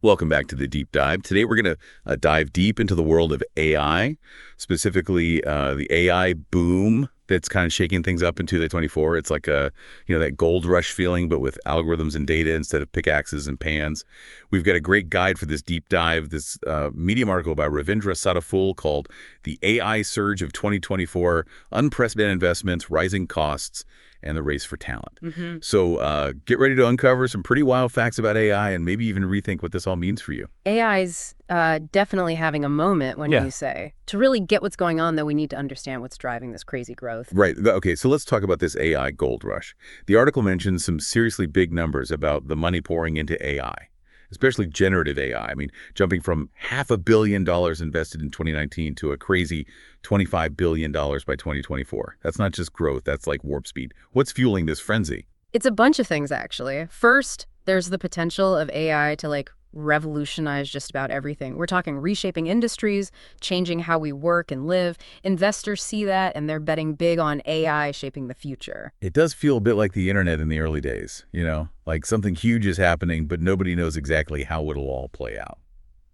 Welcome back to the Deep Dive. Today we're going to dive deep into the world of AI, specifically the AI boom that's kind of shaking things up in 2024. It's like that gold rush feeling, but with algorithms and data instead of pickaxes and pans. We've got a great guide for this deep dive, this Medium article by Ravindra Sadaful called The AI Surge of 2024, Unprecedented Investments, Rising Costs, and the Race for Talent. So get ready to uncover some pretty wild facts about AI and maybe even rethink what this all means for you. AI's definitely having a moment, when Yeah. you say. To really get what's going on, though, we need to understand what's driving this crazy growth. Right. Okay, so let's talk about this AI gold rush. The article mentions some seriously big numbers about the money pouring into AI, especially generative AI. I mean, jumping from $500 million invested in 2019 to a crazy $25 billion by 2024. That's not just growth, that's like warp speed. What's fueling this frenzy? It's a bunch of things, actually. First, there's the potential of AI to, revolutionize just about everything. We're talking reshaping industries, changing how we work and live. Investors see that, and they're betting big on AI shaping the future. It does feel a bit like the internet in the early days, like something huge is happening, but nobody knows exactly how it'll all play out.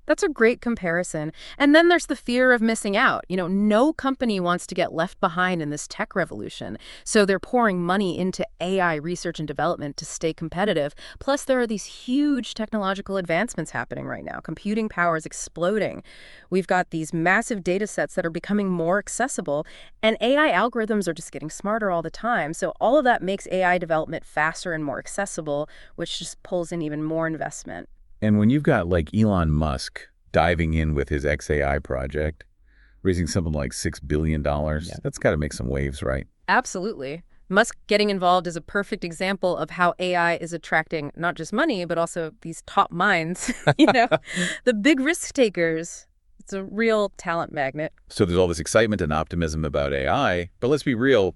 That's a great comparison. And then there's the fear of missing out. No company wants to get left behind in this tech revolution. So they're pouring money into AI research and development to stay competitive. Plus, there are these huge technological advancements happening right now. Computing power is exploding. We've got these massive data sets that are becoming more accessible, and AI algorithms are just getting smarter all the time. So all of that makes AI development faster and more accessible, which just pulls in even more investment. And when you've got like Elon Musk diving in with his XAI project, raising something like $6 billion, that's got to make some waves, right? Absolutely. Musk getting involved is a perfect example of how AI is attracting not just money, but also these top minds, the big risk takers. It's a real talent magnet. So there's all this excitement and optimism about AI, but let's be real,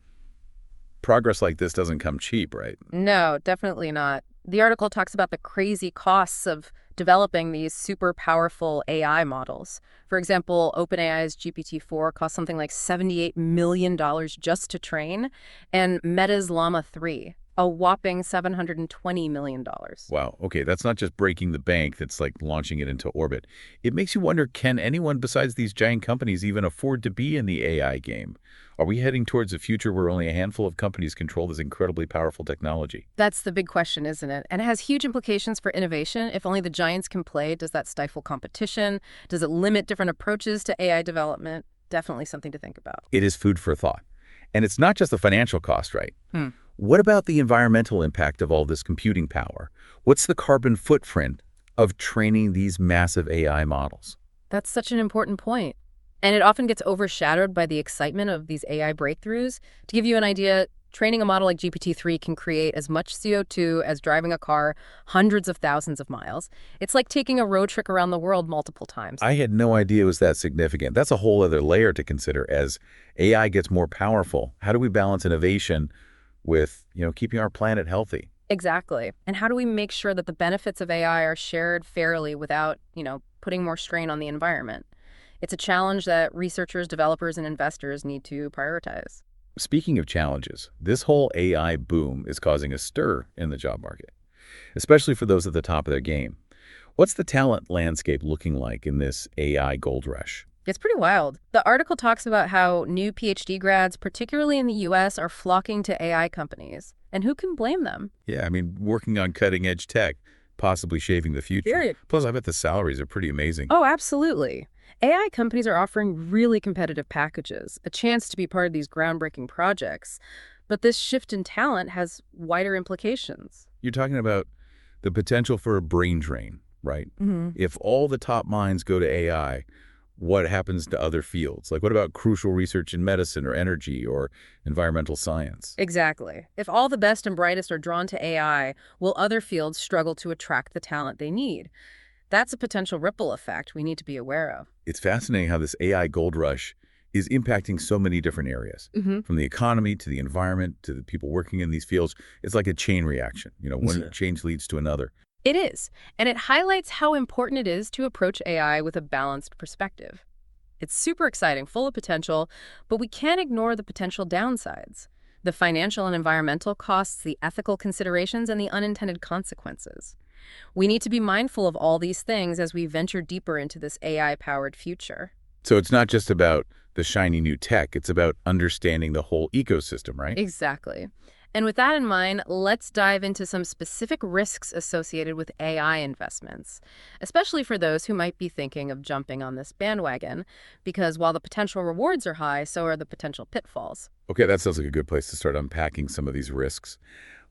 progress like this doesn't come cheap, right? No, definitely not. The article talks about the crazy costs of developing these super powerful AI models. For example, OpenAI's GPT-4 cost something like $78 million just to train, and Meta's Llama 3, a whopping $720 million. Wow. Okay, that's not just breaking the bank, that's like launching it into orbit. It makes you wonder, can anyone besides these giant companies even afford to be in the AI game? Are we heading towards a future where only a handful of companies control this incredibly powerful technology? That's the big question, isn't it? And it has huge implications for innovation. If only the giants can play, does that stifle competition? Does it limit different approaches to AI development? Definitely something to think about. It is food for thought. And it's not just the financial cost, right? Hmm. What about the environmental impact of all this computing power? What's the carbon footprint of training these massive AI models? That's such an important point. And it often gets overshadowed by the excitement of these AI breakthroughs. To give you an idea, training a model like GPT-3 can create as much CO2 as driving a car hundreds of thousands of miles. It's like taking a road trip around the world multiple times. I had no idea it was that significant. That's a whole other layer to consider. As AI gets more powerful, how do we balance innovation with, keeping our planet healthy? Exactly. And how do we make sure that the benefits of AI are shared fairly without, putting more strain on the environment? It's a challenge that researchers, developers, and investors need to prioritize. Speaking of challenges, this whole AI boom is causing a stir in the job market, especially for those at the top of their game. What's the talent landscape looking like in this AI gold rush? It's pretty wild. The article talks about how new PhD grads, particularly in the US, are flocking to AI companies. And who can blame them? Yeah, I mean, working on cutting-edge tech, possibly shaping the future. Period. Plus, I bet the salaries are pretty amazing. Oh, absolutely. AI companies are offering really competitive packages, a chance to be part of these groundbreaking projects. But this shift in talent has wider implications. You're talking about the potential for a brain drain, right? Hmm. If all the top minds go to AI, what happens to other fields? Like, what about crucial research in medicine or energy or environmental science? Exactly. If all the best and brightest are drawn to AI, will other fields struggle to attract the talent they need? That's a potential ripple effect we need to be aware of. It's fascinating how this AI gold rush is impacting so many different areas, Hmm. from the economy to the environment to the people working in these fields. It's like a chain reaction. One change leads to another. It is, and it highlights how important it is to approach AI with a balanced perspective. It's super exciting, full of potential, but we can't ignore the potential downsides. The financial and environmental costs, the ethical considerations, and the unintended consequences. We need to be mindful of all these things as we venture deeper into this AI-powered future. So it's not just about the shiny new tech, it's about understanding the whole ecosystem, right? Exactly. And with that in mind, let's dive into some specific risks associated with AI investments, especially for those who might be thinking of jumping on this bandwagon, because while the potential rewards are high, so are the potential pitfalls. Okay, that sounds like a good place to start unpacking some of these risks.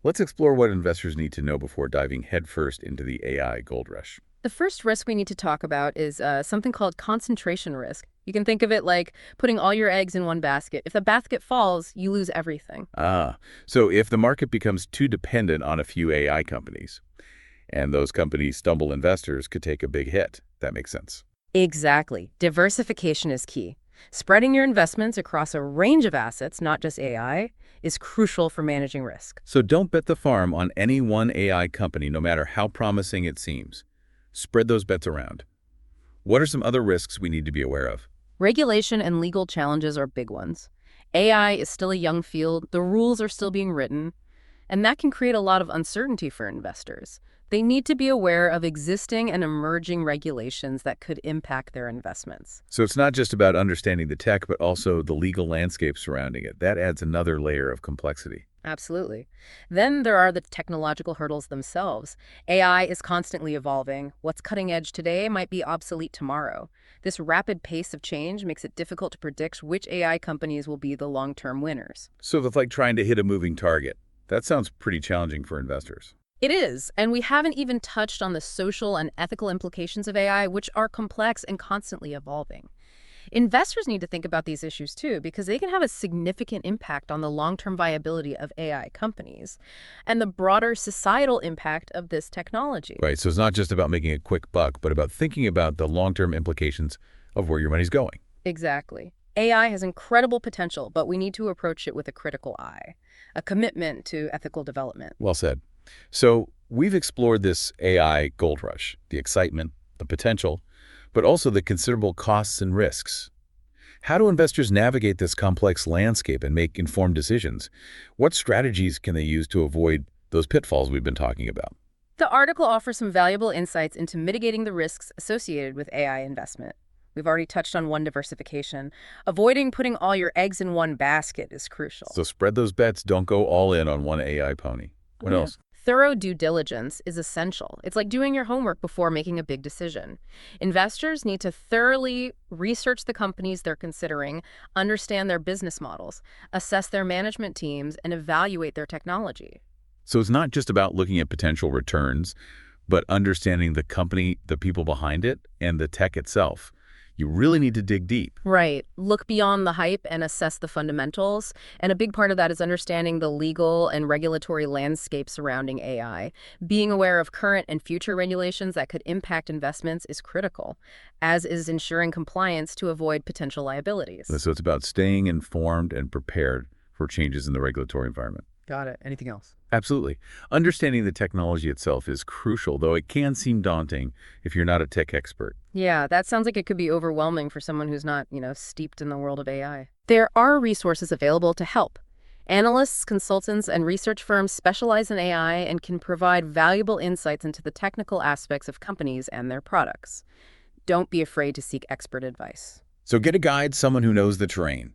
Let's explore what investors need to know before diving headfirst into the AI gold rush. The first risk we need to talk about is something called concentration risk. You can think of it like putting all your eggs in one basket. If the basket falls, you lose everything. So if the market becomes too dependent on a few AI companies, and those companies stumble, investors could take a big hit. That makes sense. Exactly. Diversification is key. Spreading your investments across a range of assets, not just AI, is crucial for managing risk. So don't bet the farm on any one AI company, no matter how promising it seems. Spread those bets around. What are some other risks we need to be aware of? Regulation and legal challenges are big ones. AI is still a young field, the rules are still being written, and that can create a lot of uncertainty for investors. They need to be aware of existing and emerging regulations that could impact their investments. So it's not just about understanding the tech, but also the legal landscape surrounding it. That adds another layer of complexity. Absolutely. Then there are the technological hurdles themselves. AI is constantly evolving. What's cutting edge today might be obsolete tomorrow. This rapid pace of change makes it difficult to predict which AI companies will be the long-term winners. So it's like trying to hit a moving target. That sounds pretty challenging for investors. It is, and we haven't even touched on the social and ethical implications of AI, which are complex and constantly evolving. Investors need to think about these issues too, because they can have a significant impact on the long-term viability of AI companies and the broader societal impact of this technology. Right, so it's not just about making a quick buck, but about thinking about the long-term implications of where your money's going. Exactly. AI has incredible potential, but we need to approach it with a critical eye, a commitment to ethical development. Well said. So we've explored this AI gold rush, the excitement, the potential, but also the considerable costs and risks. How do investors navigate this complex landscape and make informed decisions? What strategies can they use to avoid those pitfalls we've been talking about? The article offers some valuable insights into mitigating the risks associated with AI investment. We've already touched on one, diversification. Avoiding putting all your eggs in one basket is crucial. So spread those bets, don't go all in on one AI pony. What else? Thorough due diligence is essential. It's like doing your homework before making a big decision. Investors need to thoroughly research the companies they're considering, understand their business models, assess their management teams, and evaluate their technology. So it's not just about looking at potential returns, but understanding the company, the people behind it, and the tech itself. You really need to dig deep. Right. Look beyond the hype and assess the fundamentals. And a big part of that is understanding the legal and regulatory landscape surrounding AI. Being aware of current and future regulations that could impact investments is critical, as is ensuring compliance to avoid potential liabilities. So it's about staying informed and prepared for changes in the regulatory environment. Got it. Anything else? Absolutely. Understanding the technology itself is crucial, though it can seem daunting if you're not a tech expert. Yeah, that sounds like it could be overwhelming for someone who's not, steeped in the world of AI. There are resources available to help. Analysts, consultants, and research firms specialize in AI and can provide valuable insights into the technical aspects of companies and their products. Don't be afraid to seek expert advice. So get a guide, someone who knows the terrain.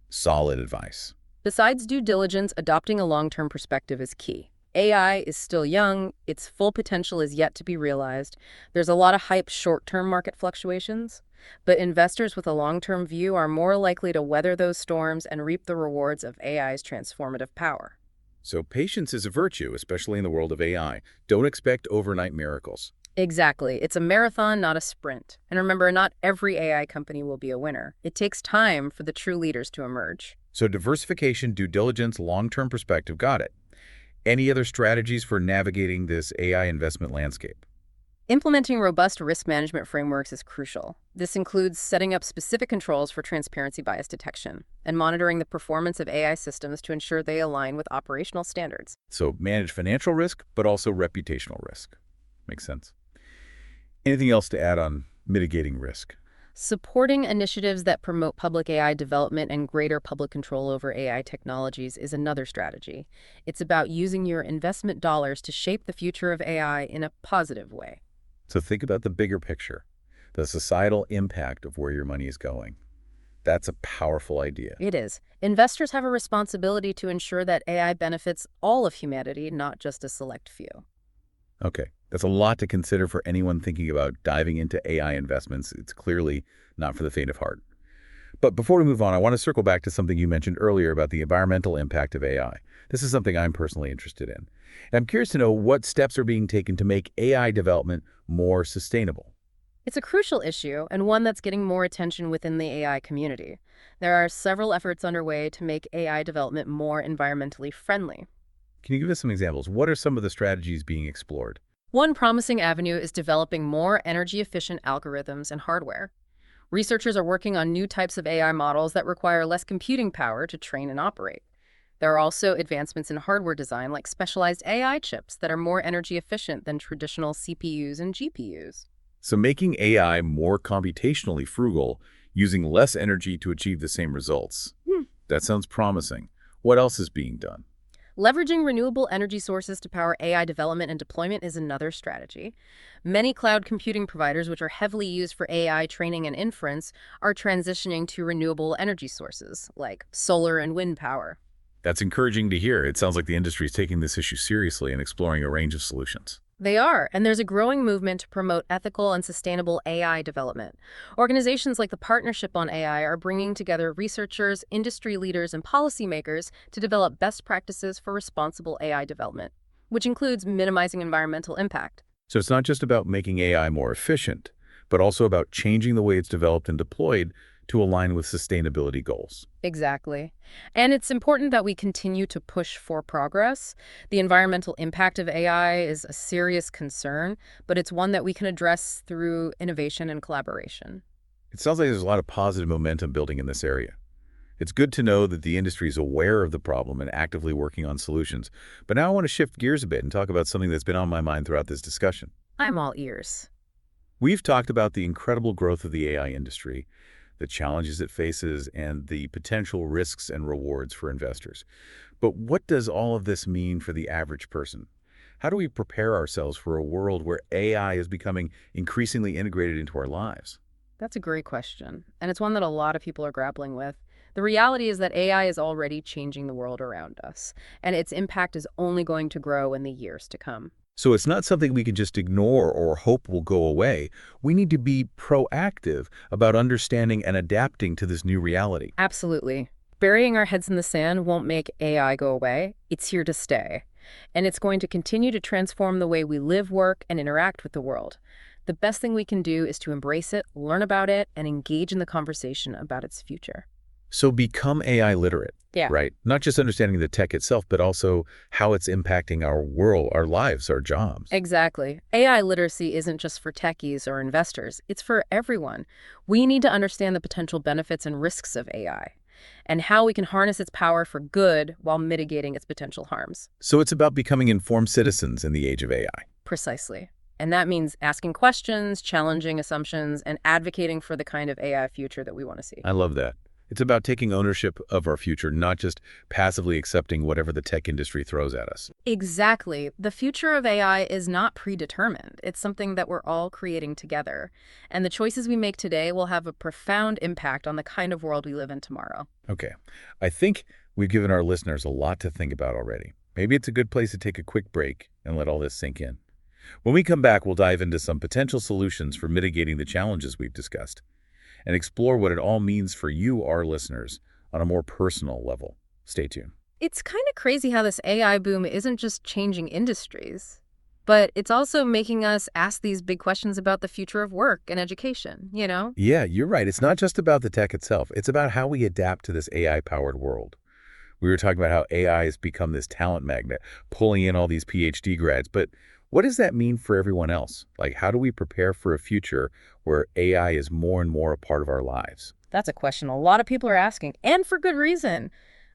Solid advice. Besides due diligence, adopting a long-term perspective is key. AI is still young, its full potential is yet to be realized. There's a lot of hype short-term market fluctuations, but investors with a long-term view are more likely to weather those storms and reap the rewards of AI's transformative power. So patience is a virtue, especially in the world of AI. Don't expect overnight miracles. Exactly. It's a marathon, not a sprint. And remember, not every AI company will be a winner. It takes time for the true leaders to emerge. So diversification, due diligence, long-term perspective, got it. Any other strategies for navigating this AI investment landscape? Implementing robust risk management frameworks is crucial. This includes setting up specific controls for transparency bias detection and monitoring the performance of AI systems to ensure they align with operational standards. So manage financial risk, but also reputational risk. Makes sense. Anything else to add on mitigating risk? Supporting initiatives that promote public AI development and greater public control over AI technologies is another strategy. It's about using your investment dollars to shape the future of AI in a positive way. So think about the bigger picture, the societal impact of where your money is going. That's a powerful idea. It is. Investors have a responsibility to ensure that AI benefits all of humanity, not just a select few. Okay, that's a lot to consider for anyone thinking about diving into AI investments. It's clearly not for the faint of heart. But before we move on, I want to circle back to something you mentioned earlier about the environmental impact of AI. This is something I'm personally interested in. And I'm curious to know what steps are being taken to make AI development more sustainable. It's a crucial issue and one that's getting more attention within the AI community. There are several efforts underway to make AI development more environmentally friendly. Can you give us some examples? What are some of the strategies being explored? One promising avenue is developing more energy-efficient algorithms and hardware. Researchers are working on new types of AI models that require less computing power to train and operate. There are also advancements in hardware design, like specialized AI chips that are more energy efficient than traditional CPUs and GPUs. So making AI more computationally frugal, using less energy to achieve the same results. That sounds promising. What else is being done? Leveraging renewable energy sources to power AI development and deployment is another strategy. Many cloud computing providers, which are heavily used for AI training and inference, are transitioning to renewable energy sources, like solar and wind power. That's encouraging to hear. It sounds like the industry is taking this issue seriously and exploring a range of solutions. They are, and there's a growing movement to promote ethical and sustainable AI development. Organizations like the Partnership on AI are bringing together researchers, industry leaders, and policymakers to develop best practices for responsible AI development, which includes minimizing environmental impact. So it's not just about making AI more efficient, but also about changing the way it's developed and deployed to align with sustainability goals. Exactly. And it's important that we continue to push for progress. The environmental impact of AI is a serious concern, but it's one that we can address through innovation and collaboration. It sounds like there's a lot of positive momentum building in this area. It's good to know that the industry is aware of the problem and actively working on solutions. But now I want to shift gears a bit and talk about something that's been on my mind throughout this discussion. I'm all ears. We've talked about the incredible growth of the AI industry, the challenges it faces, and the potential risks and rewards for investors. But what does all of this mean for the average person? How do we prepare ourselves for a world where AI is becoming increasingly integrated into our lives? That's a great question, and it's one that a lot of people are grappling with. The reality is that AI is already changing the world around us, and its impact is only going to grow in the years to come. So it's not something we can just ignore or hope will go away. We need to be proactive about understanding and adapting to this new reality. Absolutely. Burying our heads in the sand won't make AI go away. It's here to stay. And it's going to continue to transform the way we live, work, and interact with the world. The best thing we can do is to embrace it, learn about it, and engage in the conversation about its future. So become AI literate, Yeah. right? Not just understanding the tech itself, but also how it's impacting our world, our lives, our jobs. Exactly. AI literacy isn't just for techies or investors. It's for everyone. We need to understand the potential benefits and risks of AI and how we can harness its power for good while mitigating its potential harms. So it's about becoming informed citizens in the age of AI. Precisely. And that means asking questions, challenging assumptions, and advocating for the kind of AI future that we want to see. I love that. It's about taking ownership of our future, not just passively accepting whatever the tech industry throws at us. Exactly. The future of AI is not predetermined. It's something that we're all creating together. And the choices we make today will have a profound impact on the kind of world we live in tomorrow. Okay. I think we've given our listeners a lot to think about already. Maybe it's a good place to take a quick break and let all this sink in. When we come back, we'll dive into some potential solutions for mitigating the challenges we've discussed and explore what it all means for you, our listeners, on a more personal level. Stay tuned. It's kind of crazy how this AI boom isn't just changing industries, but it's also making us ask these big questions about the future of work and education, you know? Yeah, you're right. It's not just about the tech itself. It's about how we adapt to this AI-powered world. We were talking about how AI has become this talent magnet, pulling in all these PhD grads. But what does that mean for everyone else? Like, how do we prepare for a future where AI is more and more a part of our lives? That's a question a lot of people are asking, and for good reason.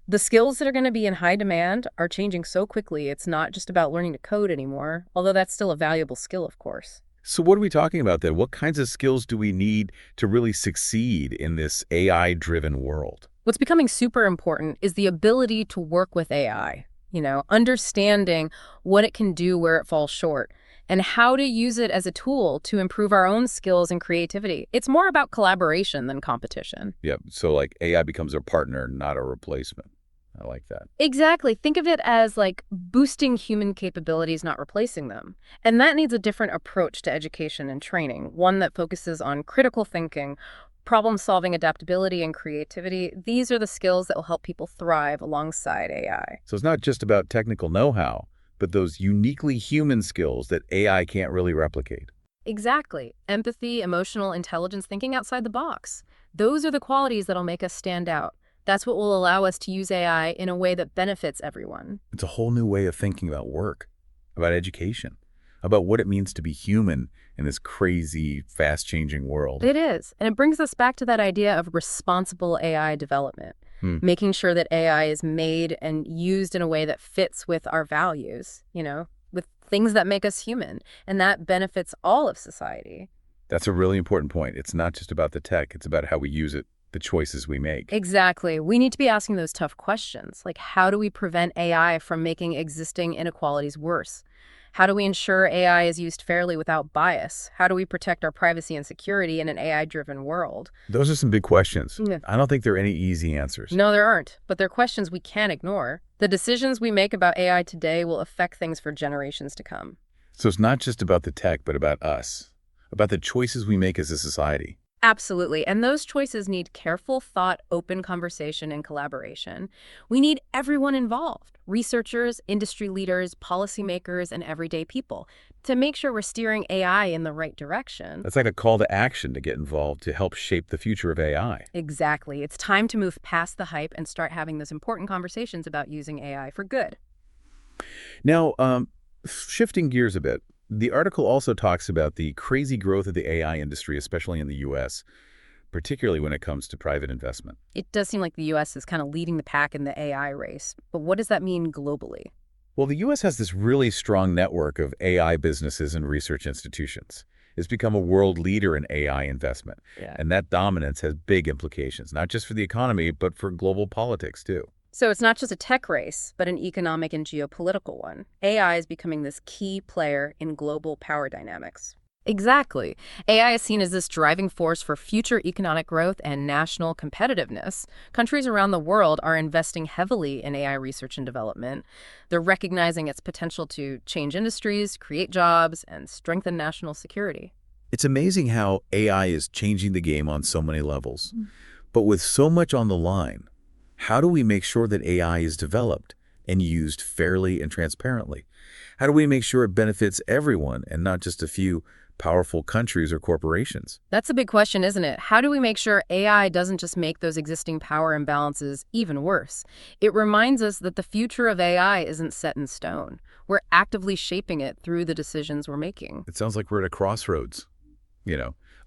The skills that are going to be in high demand are changing so quickly, it's not just about learning to code anymore, although that's still a valuable skill, of course. So what are we talking about then? What kinds of skills do we need to really succeed in this AI-driven world? What's becoming super important is the ability to work with AI, understanding what it can do where it falls short, and how to use it as a tool to improve our own skills and creativity. It's more about collaboration than competition. Yeah, so like AI becomes a partner, not a replacement. I like that. Exactly. Think of it as like boosting human capabilities, not replacing them. And that needs a different approach to education and training, one that focuses on critical thinking, problem-solving, adaptability, and creativity. These are the skills that will help people thrive alongside AI. So it's not just about technical know-how, but those uniquely human skills that AI can't really replicate. Exactly. Empathy, emotional intelligence, thinking outside the box. Those are the qualities that'll make us stand out. That's what will allow us to use AI in a way that benefits everyone. It's a whole new way of thinking about work, about education, about what it means to be human in this crazy, fast-changing world. It is. And it brings us back to that idea of responsible AI development, making sure that AI is made and used in a way that fits with our values, with things that make us human. And that benefits all of society. That's a really important point. It's not just about the tech, it's about how we use it, the choices we make. Exactly. We need to be asking those tough questions, like how do we prevent AI from making existing inequalities worse? How do we ensure AI is used fairly without bias? How do we protect our privacy and security in an AI-driven world? Those are some big questions. Yeah. I don't think there are any easy answers. No, there aren't, but they're questions we can't ignore. The decisions we make about AI today will affect things for generations to come. So it's not just about the tech, but about us, about the choices we make as a society. Absolutely. And those choices need careful thought, open conversation, and collaboration. We need everyone involved, researchers, industry leaders, policymakers, and everyday people, to make sure we're steering AI in the right direction. That's like a call to action to get involved to help shape the future of AI. Exactly. It's time to move past the hype and start having those important conversations about using AI for good. Now, shifting gears a bit, the article also talks about the crazy growth of the AI industry, especially in the U.S., particularly when it comes to private investment. It does seem like the U.S. is kind of leading the pack in the AI race, but what does that mean globally? Well, the U.S. has this really strong network of AI businesses and research institutions. It's become a world leader in AI investment, and that dominance has big implications, not just for the economy, but for global politics, too. So it's not just a tech race, but an economic and geopolitical one. AI is becoming this key player in global power dynamics. Exactly. AI is seen as this driving force for future economic growth and national competitiveness. Countries around the world are investing heavily in AI research and development. They're recognizing its potential to change industries, create jobs, and strengthen national security. It's amazing how AI is changing the game on so many levels. But with so much on the line, how do we make sure that AI is developed and used fairly and transparently? How do we make sure it benefits everyone and not just a few powerful countries or corporations? That's a big question, isn't it? How do we make sure AI doesn't just make those existing power imbalances even worse? It reminds us that the future of AI isn't set in stone. We're actively shaping it through the decisions we're making. It sounds like we're at a crossroads,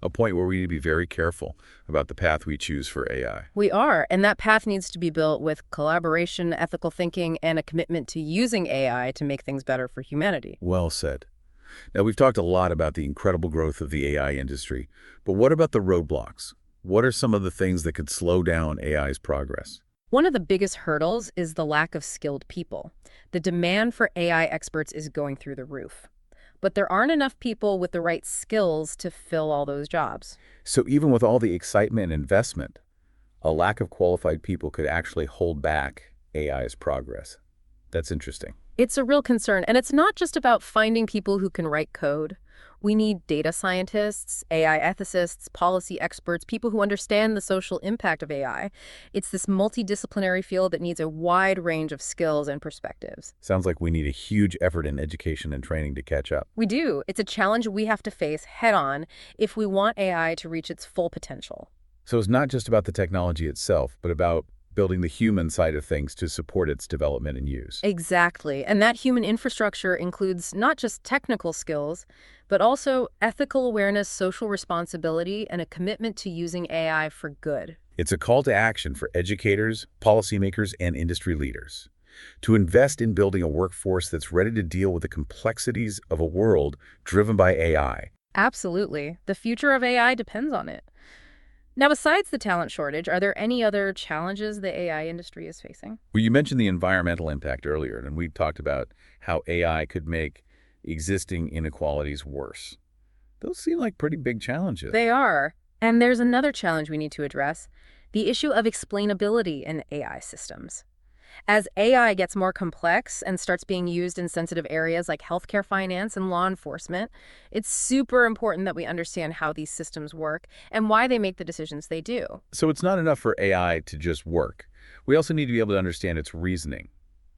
a point where we need to be very careful about the path we choose for AI. We are, and that path needs to be built with collaboration, ethical thinking, and a commitment to using AI to make things better for humanity. Well said. Now, we've talked a lot about the incredible growth of the AI industry, but what about the roadblocks? What are some of the things that could slow down AI's progress? One of the biggest hurdles is the lack of skilled people. The demand for AI experts is going through the roof. But there aren't enough people with the right skills to fill all those jobs. So even with all the excitement and investment, a lack of qualified people could actually hold back AI's progress. That's interesting. It's a real concern, and it's not just about finding people who can write code. We need data scientists, AI ethicists, policy experts, people who understand the social impact of AI. It's this multidisciplinary field that needs a wide range of skills and perspectives. Sounds like we need a huge effort in education and training to catch up. We do. It's a challenge we have to face head-on if we want AI to reach its full potential. So it's not just about the technology itself, but about building the human side of things to support its development and use. Exactly. And that human infrastructure includes not just technical skills, but also ethical awareness, social responsibility, and a commitment to using AI for good. It's a call to action for educators, policymakers, and industry leaders to invest in building a workforce that's ready to deal with the complexities of a world driven by AI Absolutely. The future of AI depends on it. Now, besides the talent shortage, are there any other challenges the AI industry is facing? Well, you mentioned the environmental impact earlier, and we talked about how AI could make existing inequalities worse. Those seem like pretty big challenges. They are. And there's another challenge we need to address, the issue of explainability in AI systems. As AI gets more complex and starts being used in sensitive areas like healthcare finance and law enforcement, it's super important that we understand how these systems work and why they make the decisions they do. So it's not enough for AI to just work. We also need to be able to understand its reasoning,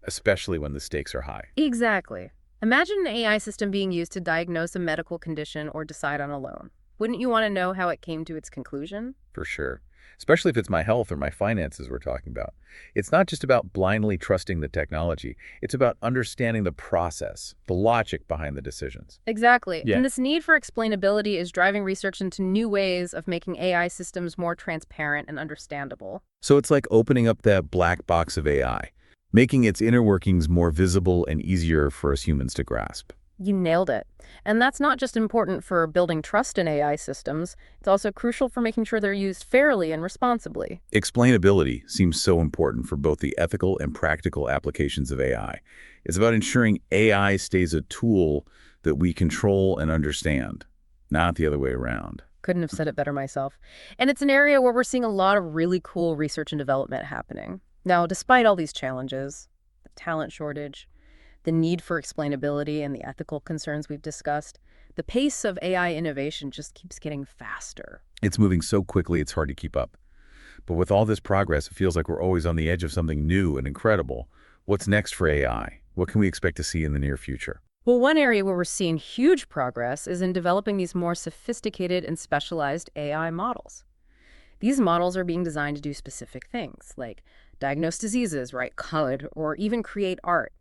especially when the stakes are high. Exactly. Imagine an AI system being used to diagnose a medical condition or decide on a loan. Wouldn't you want to know how it came to its conclusion? For sure. Especially if it's my health or my finances we're talking about. It's not just about blindly trusting the technology. It's about understanding the process, the logic behind the decisions. Exactly. Yeah. And this need for explainability is driving research into new ways of making AI systems more transparent and understandable. So it's like opening up that black box of AI, making its inner workings more visible and easier for us humans to grasp. You nailed it. And that's not just important for building trust in AI systems, it's also crucial for making sure they're used fairly and responsibly. Explainability seems so important for both the ethical and practical applications of AI. It's about ensuring AI stays a tool that we control and understand, not the other way around. Couldn't have said it better myself. And it's an area where we're seeing a lot of really cool research and development happening. Now, despite all these challenges, the talent shortage, the need for explainability, and the ethical concerns we've discussed, the pace of AI innovation just keeps getting faster. It's moving so quickly it's hard to keep up. But with all this progress, it feels like we're always on the edge of something new and incredible. What's next for AI? What can we expect to see in the near future? Well, one area where we're seeing huge progress is in developing these more sophisticated and specialized AI models. These models are being designed to do specific things, like diagnose diseases, write code, or even create art.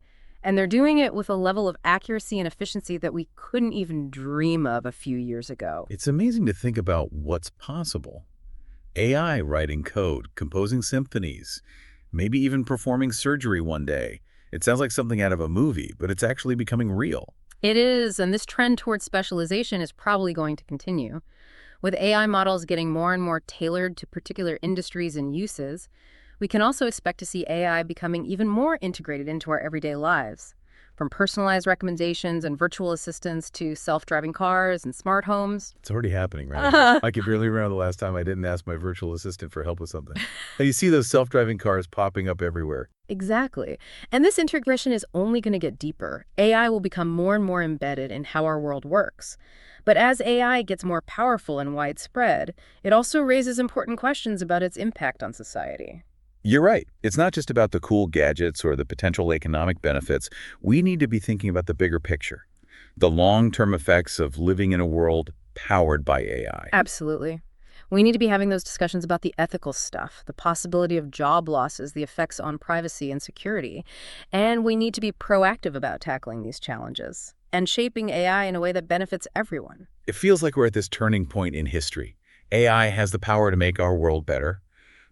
And they're doing it with a level of accuracy and efficiency that we couldn't even dream of a few years ago. It's amazing to think about what's possible. AI writing code, composing symphonies, maybe even performing surgery one day. It sounds like something out of a movie, but it's actually becoming real. It is, and this trend towards specialization is probably going to continue. With AI models getting more and more tailored to particular industries and uses, we can also expect to see AI becoming even more integrated into our everyday lives. From personalized recommendations and virtual assistants to self-driving cars and smart homes. It's already happening, right? I can barely remember the last time I didn't ask my virtual assistant for help with something. And you see those self-driving cars popping up everywhere. Exactly. And this integration is only going to get deeper. AI will become more and more embedded in how our world works. But as AI gets more powerful and widespread, it also raises important questions about its impact on society. You're right. It's not just about the cool gadgets or the potential economic benefits. We need to be thinking about the bigger picture, the long-term effects of living in a world powered by AI. Absolutely. We need to be having those discussions about the ethical stuff, the possibility of job losses, the effects on privacy and security. And we need to be proactive about tackling these challenges and shaping AI in a way that benefits everyone. It feels like we're at this turning point in history. AI has the power to make our world better,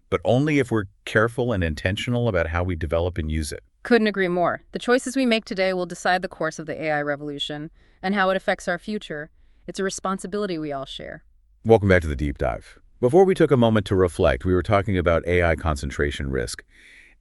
but only if we're careful and intentional about how we develop and use it. Couldn't agree more. The choices we make today will decide the course of the AI revolution and how it affects our future. It's a responsibility we all share. Welcome back to the Deep Dive. Before we took a moment to reflect, we were talking about AI concentration risk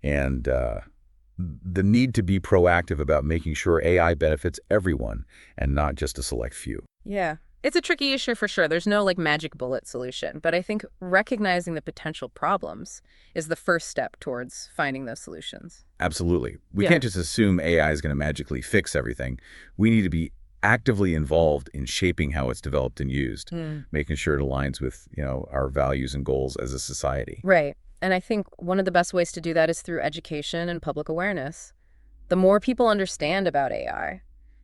and the need to be proactive about making sure AI benefits everyone and not just a select few. Yeah. It's a tricky issue for sure. There's no magic bullet solution, but I think recognizing the potential problems is the first step towards finding those solutions. Absolutely. We Yeah. can't just assume AI is going to magically fix everything. We need to be actively involved in shaping how it's developed and used, making sure it aligns with, our values and goals as a society. Right. And I think one of the best ways to do that is through education and public awareness. The more people understand about AI,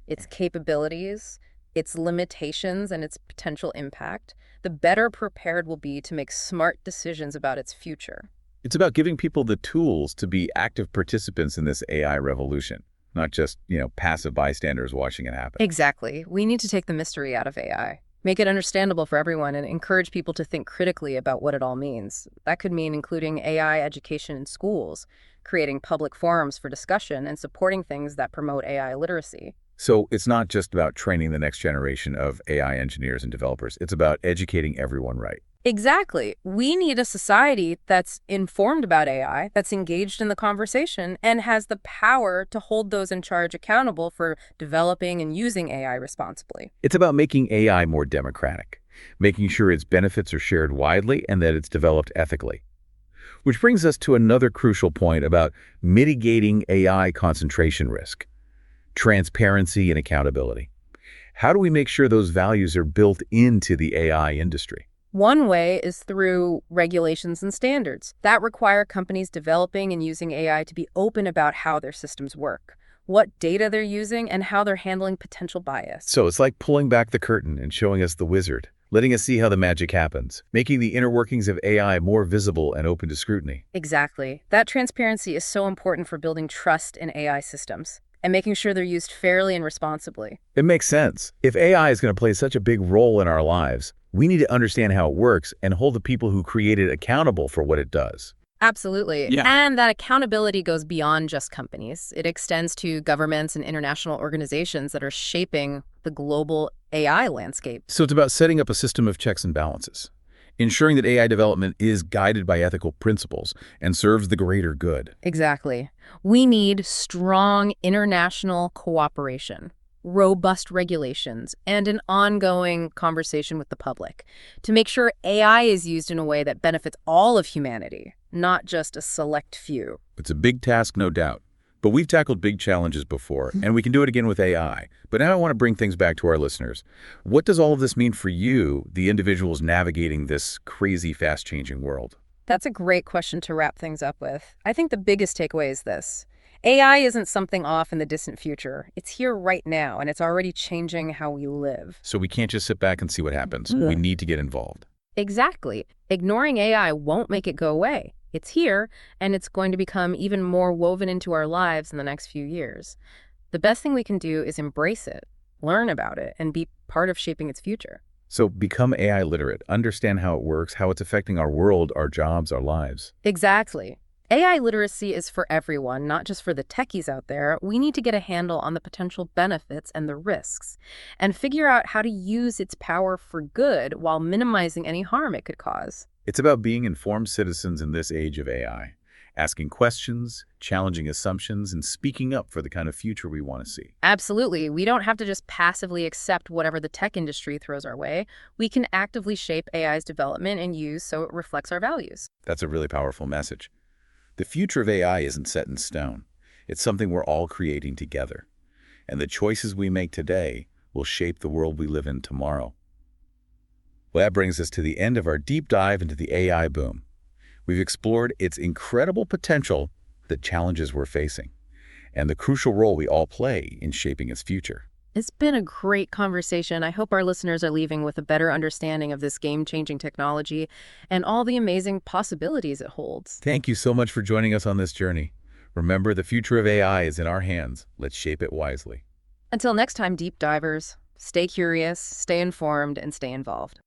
its capabilities, its limitations, and its potential impact, the better prepared we'll be to make smart decisions about its future. It's about giving people the tools to be active participants in this AI revolution, not just, passive bystanders watching it happen. Exactly. We need to take the mystery out of AI, make it understandable for everyone, and encourage people to think critically about what it all means. That could mean including AI education in schools, creating public forums for discussion, and supporting things that promote AI literacy. So it's not just about training the next generation of AI engineers and developers. It's about educating everyone right. Exactly. We need a society that's informed about AI, that's engaged in the conversation, and has the power to hold those in charge accountable for developing and using AI responsibly. It's about making AI more democratic, making sure its benefits are shared widely and that it's developed ethically. Which brings us to another crucial point about mitigating AI concentration risk: transparency and accountability. How do we make sure those values are built into the AI industry? One way is through regulations and standards that require companies developing and using AI to be open about how their systems work, what data they're using, and how they're handling potential bias. So it's like pulling back the curtain and showing us the wizard, letting us see how the magic happens, making the inner workings of AI more visible and open to scrutiny. Exactly. That transparency is so important for building trust in AI systems and making sure they're used fairly and responsibly. It makes sense. If AI is going to play such a big role in our lives, we need to understand how it works and hold the people who create it accountable for what it does. Absolutely. Yeah. And that accountability goes beyond just companies. It extends to governments and international organizations that are shaping the global AI landscape. So it's about setting up a system of checks and balances, ensuring that AI development is guided by ethical principles and serves the greater good. Exactly. We need strong international cooperation, robust regulations, and an ongoing conversation with the public to make sure AI is used in a way that benefits all of humanity, not just a select few. It's a big task, no doubt. But we've tackled big challenges before, and we can do it again with AI. But now I want to bring things back to our listeners. What does all of this mean for you, the individuals navigating this crazy, fast-changing world? That's a great question to wrap things up with. I think the biggest takeaway is this. AI isn't something off in the distant future. It's here right now, and it's already changing how we live. So we can't just sit back and see what happens. We need to get involved. Exactly. Ignoring AI won't make it go away. It's here, and it's going to become even more woven into our lives in the next few years. The best thing we can do is embrace it, learn about it, and be part of shaping its future. So become AI literate, understand how it works, how it's affecting our world, our jobs, our lives. Exactly. AI literacy is for everyone, not just for the techies out there. We need to get a handle on the potential benefits and the risks, and figure out how to use its power for good while minimizing any harm it could cause. It's about being informed citizens in this age of AI, asking questions, challenging assumptions, and speaking up for the kind of future we want to see. Absolutely. We don't have to just passively accept whatever the tech industry throws our way. We can actively shape AI's development and use so it reflects our values. That's a really powerful message. The future of AI isn't set in stone. It's something we're all creating together. And the choices we make today will shape the world we live in tomorrow. Well, that brings us to the end of our deep dive into the AI boom. We've explored its incredible potential, the challenges we're facing, and the crucial role we all play in shaping its future. It's been a great conversation. I hope our listeners are leaving with a better understanding of this game-changing technology and all the amazing possibilities it holds. Thank you so much for joining us on this journey. Remember, the future of AI is in our hands. Let's shape it wisely. Until next time, deep divers, stay curious, stay informed, and stay involved.